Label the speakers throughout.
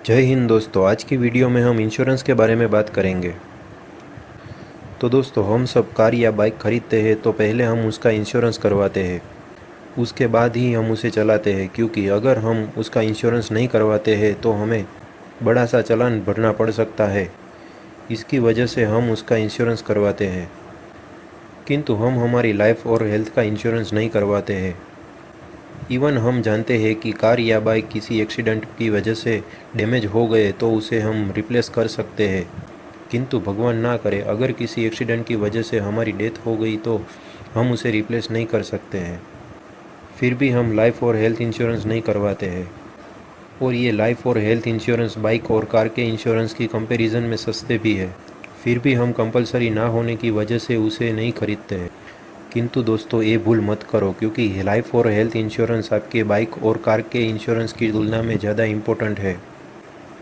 Speaker 1: जय हिंद दोस्तों। आज की वीडियो में हम इंश्योरेंस के बारे में बात करेंगे। तो दोस्तों, हम सब कार या बाइक खरीदते हैं तो पहले हम उसका इंश्योरेंस करवाते हैं, उसके बाद ही हम उसे चलाते हैं। क्योंकि अगर हम उसका इंश्योरेंस नहीं करवाते हैं तो हमें बड़ा सा चालान भरना पड़ सकता है। इसकी वजह से हम उसका इंश्योरेंस करवाते हैं, किंतु हम हमारी लाइफ और हेल्थ का इंश्योरेंस नहीं करवाते हैं। इवन हम जानते हैं कि कार या बाइक किसी एक्सीडेंट की वजह से डैमेज हो गए तो उसे हम रिप्लेस कर सकते हैं, किंतु भगवान ना करे अगर किसी एक्सीडेंट की वजह से हमारी डेथ हो गई तो हम उसे रिप्लेस नहीं कर सकते हैं। फिर भी हम लाइफ और हेल्थ इंश्योरेंस नहीं करवाते हैं। और ये लाइफ और हेल्थ इंश्योरेंस बाइक और कार के इंश्योरेंस की कंपैरिजन में सस्ते भी है। फिर भी हम कंपलसरी ना होने की वजह से उसे नहीं खरीदते हैं। किंतु दोस्तों, ये भूल मत करो, क्योंकि लाइफ और हेल्थ इंश्योरेंस आपके बाइक और कार के इंश्योरेंस की तुलना में ज़्यादा इम्पोर्टेंट है।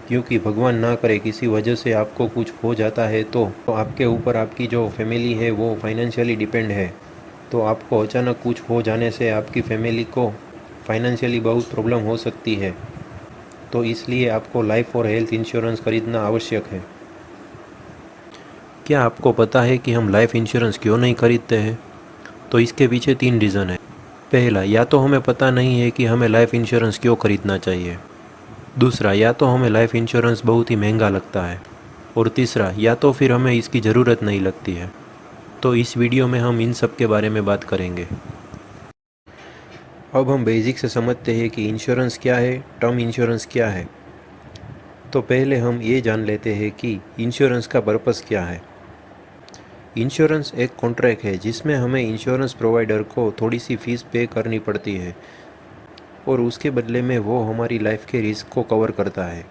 Speaker 1: क्योंकि भगवान ना करे किसी वजह से आपको कुछ हो जाता है तो आपके ऊपर आपकी जो फैमिली है वो फाइनेंशियली डिपेंड है। तो आपको अचानक कुछ हो जाने से आपकी फैमिली को फाइनेंशियली बहुत प्रॉब्लम हो सकती है। तो इसलिए आपको लाइफ और हेल्थ इंश्योरेंस खरीदना आवश्यक है। क्या आपको पता है कि हम लाइफ इंश्योरेंस क्यों नहीं खरीदते हैं? तो इसके पीछे 3 रीज़न है। पहला, या तो हमें पता नहीं है कि हमें लाइफ इंश्योरेंस क्यों खरीदना चाहिए। दूसरा, या तो हमें लाइफ इंश्योरेंस बहुत ही महंगा लगता है। और तीसरा, या तो फिर हमें इसकी ज़रूरत नहीं लगती है। तो इस वीडियो में हम इन सब के बारे में बात करेंगे। अब हम बेसिक से समझते हैं कि इंश्योरेंस क्या है, टर्म इंश्योरेंस क्या है। तो पहले हम ये जान लेते हैं कि इंश्योरेंस का पर्पस क्या है। इंश्योरेंस एक कॉन्ट्रैक्ट है जिसमें हमें इंश्योरेंस प्रोवाइडर को थोड़ी सी फीस पे करनी पड़ती है और उसके बदले में वो हमारी लाइफ के रिस्क को कवर करता है।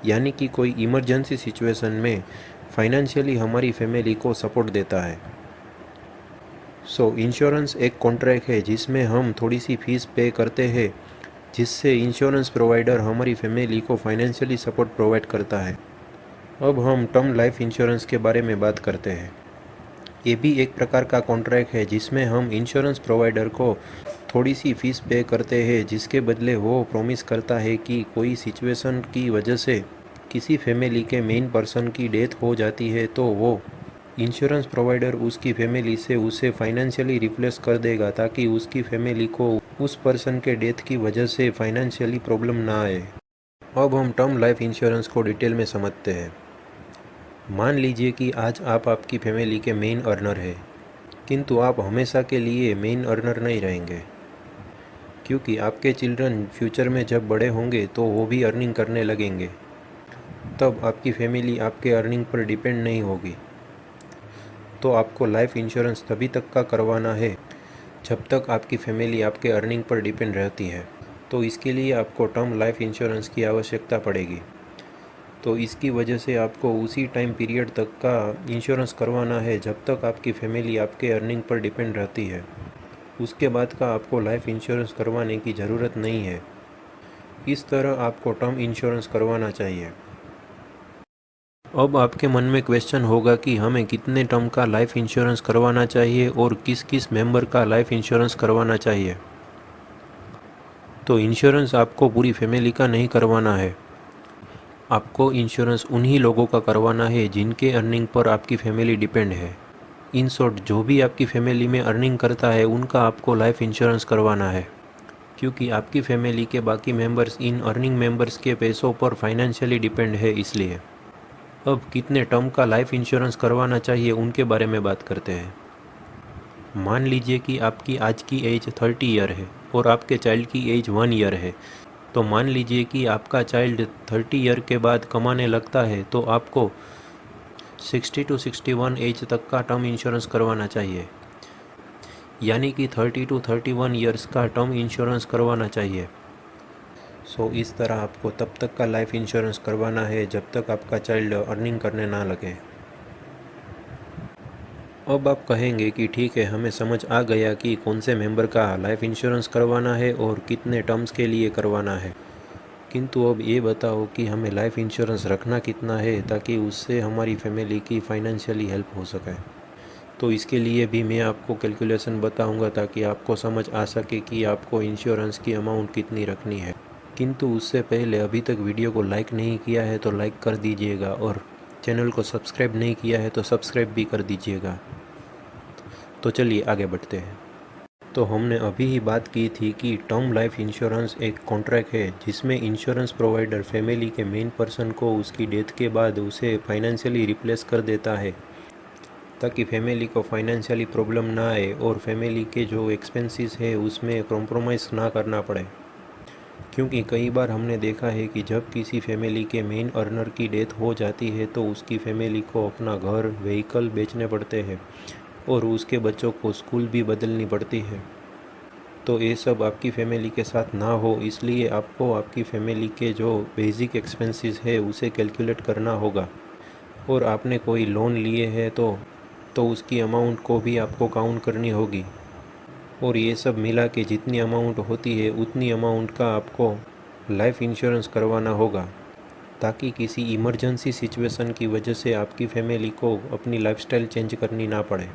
Speaker 1: यानी कि कोई इमरजेंसी सिचुएशन में फाइनेंशियली हमारी फैमिली को सपोर्ट देता है। इंश्योरेंस एक कॉन्ट्रैक्ट है जिसमें हम थोड़ी सी फीस पे करते हैं, जिससे इंश्योरेंस प्रोवाइडर हमारी फैमिली को फाइनेंशियली सपोर्ट प्रोवाइड करता है। अब हम टर्म लाइफ इंश्योरेंस के बारे में बात करते हैं। ये भी एक प्रकार का कॉन्ट्रैक्ट है जिसमें हम इंश्योरेंस प्रोवाइडर को थोड़ी सी फीस पे करते हैं, जिसके बदले वो प्रॉमिस करता है कि कोई सिचुएशन की वजह से किसी फैमिली के मेन पर्सन की डेथ हो जाती है तो वो इंश्योरेंस प्रोवाइडर उसकी फैमिली से उसे फाइनेंशियली रिप्लेस कर देगा, ताकि उसकी फैमिली को उस पर्सन के डेथ की वजह से फाइनेंशियली प्रॉब्लम ना आए। अब हम टर्म लाइफ इंश्योरेंस को डिटेल में समझते हैं। मान लीजिए कि आज आप आपकी फैमिली के मेन अर्नर हैं, किंतु आप हमेशा के लिए मेन अर्नर नहीं रहेंगे। क्योंकि आपके चिल्ड्रन फ्यूचर में जब बड़े होंगे तो वो भी अर्निंग करने लगेंगे। तब आपकी फैमिली आपके अर्निंग पर डिपेंड नहीं होगी। तो आपको लाइफ इंश्योरेंस तभी तक का करवाना है जब तक आपकी फैमिली आपके अर्निंग पर डिपेंड रहती है। तो इसके लिए आपको टर्म लाइफ इंश्योरेंस की आवश्यकता पड़ेगी। तो इसकी वजह से आपको उसी टाइम पीरियड तक का इंश्योरेंस करवाना है जब तक आपकी फैमिली आपके अर्निंग पर डिपेंड रहती है। उसके बाद का आपको लाइफ इंश्योरेंस करवाने की ज़रूरत नहीं है। इस तरह आपको टर्म इंश्योरेंस करवाना चाहिए। अब आपके मन में क्वेश्चन होगा कि हमें कितने टर्म का लाइफ इंश्योरेंस करवाना चाहिए और किस किस मेंबर का लाइफ इंश्योरेंस करवाना चाहिए। तो इंश्योरेंस आपको पूरी फैमिली का नहीं करवाना है। आपको इंश्योरेंस उन्हीं लोगों का करवाना है जिनके अर्निंग पर आपकी फैमिली डिपेंड है। इन शॉर्ट, जो भी आपकी फैमिली में अर्निंग करता है उनका आपको लाइफ इंश्योरेंस करवाना है। क्योंकि आपकी फैमिली के बाकी मेंबर्स इन अर्निंग मेंबर्स के पैसों पर फाइनेंशियली डिपेंड है, इसलिए। अब कितने टर्म का लाइफ इंश्योरेंस करवाना चाहिए उनके बारे में बात करते हैं। मान लीजिए कि आपकी आज की एज 30 ईयर है और आपके चाइल्ड की एज 1 ईयर है। तो मान लीजिए कि आपका चाइल्ड 30 ईयर के बाद कमाने लगता है तो आपको 60 to 61 एज तक का टर्म इंश्योरेंस करवाना चाहिए। यानी कि 30 to 31 ईयर्स का टर्म इंश्योरेंस करवाना चाहिए। इस तरह आपको तब तक का लाइफ इंश्योरेंस करवाना है जब तक आपका चाइल्ड अर्निंग करने ना लगे। अब आप कहेंगे कि ठीक है, हमें समझ आ गया कि कौन से मेंबर का लाइफ इंश्योरेंस करवाना है और कितने टर्म्स के लिए करवाना है। किंतु अब ये बताओ कि हमें लाइफ इंश्योरेंस रखना कितना है ताकि उससे हमारी फैमिली की फाइनेंशियली हेल्प हो सके। तो इसके लिए भी मैं आपको कैलकुलेशन बताऊंगा ताकि आपको समझ आ सके कि आपको इंश्योरेंस की अमाउंट कितनी रखनी है। किंतु उससे पहले अभी तक वीडियो को लाइक नहीं किया है तो लाइक कर दीजिएगा और चैनल को सब्सक्राइब नहीं किया है तो सब्सक्राइब भी कर दीजिएगा। तो चलिए आगे बढ़ते हैं। तो हमने अभी ही बात की थी कि टर्म लाइफ इंश्योरेंस एक कॉन्ट्रैक्ट है जिसमें इंश्योरेंस प्रोवाइडर फैमिली के मेन पर्सन को उसकी डेथ के बाद उसे फाइनेंशियली रिप्लेस कर देता है, ताकि फैमिली को फाइनेंशियली प्रॉब्लम ना आए और फैमिली के जो एक्सपेंसेस है उसमें कॉम्प्रोमाइज़ ना करना पड़े। क्योंकि कई बार हमने देखा है कि जब किसी फैमिली के मेन अर्नर की डेथ हो जाती है तो उसकी फैमिली को अपना घर, व्हीकल बेचने पड़ते हैं और उसके बच्चों को स्कूल भी बदलनी पड़ती है। तो ये सब आपकी फ़ैमिली के साथ ना हो, इसलिए आपको आपकी फ़ैमिली के जो बेसिक एक्सपेंसेस है उसे कैलकुलेट करना होगा। और आपने कोई लोन लिए है तो उसकी अमाउंट को भी आपको काउंट करनी होगी। और ये सब मिला के जितनी अमाउंट होती है उतनी अमाउंट का आपको लाइफ इंश्योरेंस करवाना होगा, ताकि किसी इमरजेंसी सिचुएशन की वजह से आपकी फैमिली को अपनी लाइफस्टाइल चेंज करनी ना पड़े।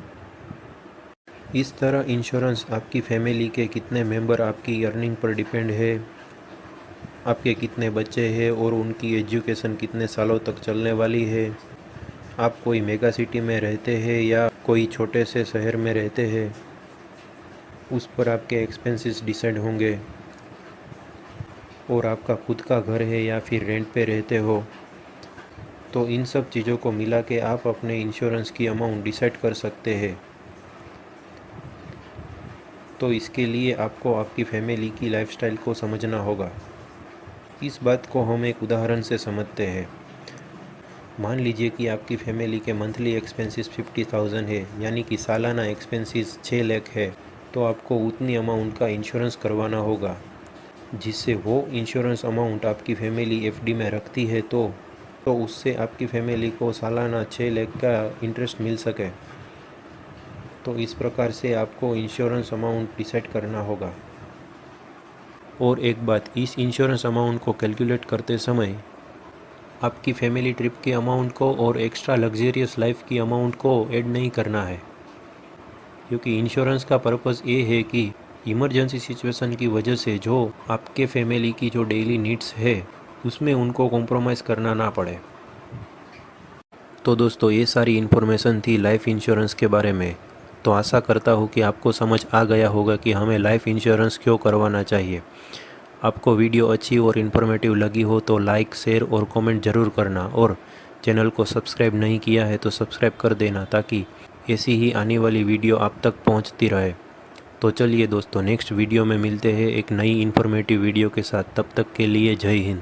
Speaker 1: इस तरह इंश्योरेंस आपकी फैमिली के कितने मेंबर आपकी अर्निंग पर डिपेंड है, आपके कितने बच्चे हैं और उनकी एजुकेशन कितने सालों तक चलने वाली है, आप कोई मेगा सिटी में रहते हैं या कोई छोटे से शहर में रहते हैं, उस पर आपके एक्सपेंसेस डिसाइड होंगे। और आपका खुद का घर है या फिर रेंट पे रहते हो, तो इन सब चीज़ों को मिला के आप अपने इंश्योरेंस की अमाउंट डिसाइड कर सकते हैं। तो इसके लिए आपको आपकी फैमिली की लाइफस्टाइल को समझना होगा। इस बात को हम एक उदाहरण से समझते हैं। मान लीजिए कि आपकी फैमिली के मंथली एक्सपेंसेस 50,000 है, यानी कि सालाना एक्सपेंसेस 6 लाख है, तो आपको उतनी अमाउंट का इंश्योरेंस करवाना होगा, जिससे वो इंश्योरेंस अमाउंट आपकी फैमिली एफडी में रखती है तो उससे आपकी फैमिली को सालाना 6 लाख का इंटरेस्ट मिल सके। तो इस प्रकार से आपको इंश्योरेंस अमाउंट डिसाइड करना होगा। और एक बात, इस इंश्योरेंस अमाउंट को कैलकुलेट करते समय आपकी फैमिली ट्रिप के अमाउंट को और एक्स्ट्रा लग्जरियस लाइफ की अमाउंट को ऐड नहीं करना है, क्योंकि इंश्योरेंस का पर्पस ये है कि इमरजेंसी सिचुएशन की वजह से जो आपके फैमिली की जो डेली नीड्स है उसमें उनको कॉम्प्रोमाइज़ करना ना पड़े। तो दोस्तों, ये सारी इन्फॉर्मेशन थी लाइफ इंश्योरेंस के बारे में। तो आशा करता हूँ कि आपको समझ आ गया होगा कि हमें लाइफ इंश्योरेंस क्यों करवाना चाहिए। आपको वीडियो अच्छी और इन्फॉर्मेटिव लगी हो तो लाइक, शेयर और कमेंट ज़रूर करना, और चैनल को सब्सक्राइब नहीं किया है तो सब्सक्राइब कर देना, ताकि ऐसी ही आने वाली वीडियो आप तक पहुंचती रहे। तो चलिए दोस्तों, नेक्स्ट वीडियो में मिलते हैं एक नई इन्फॉर्मेटिव वीडियो के साथ। तब तक के लिए जय हिंद।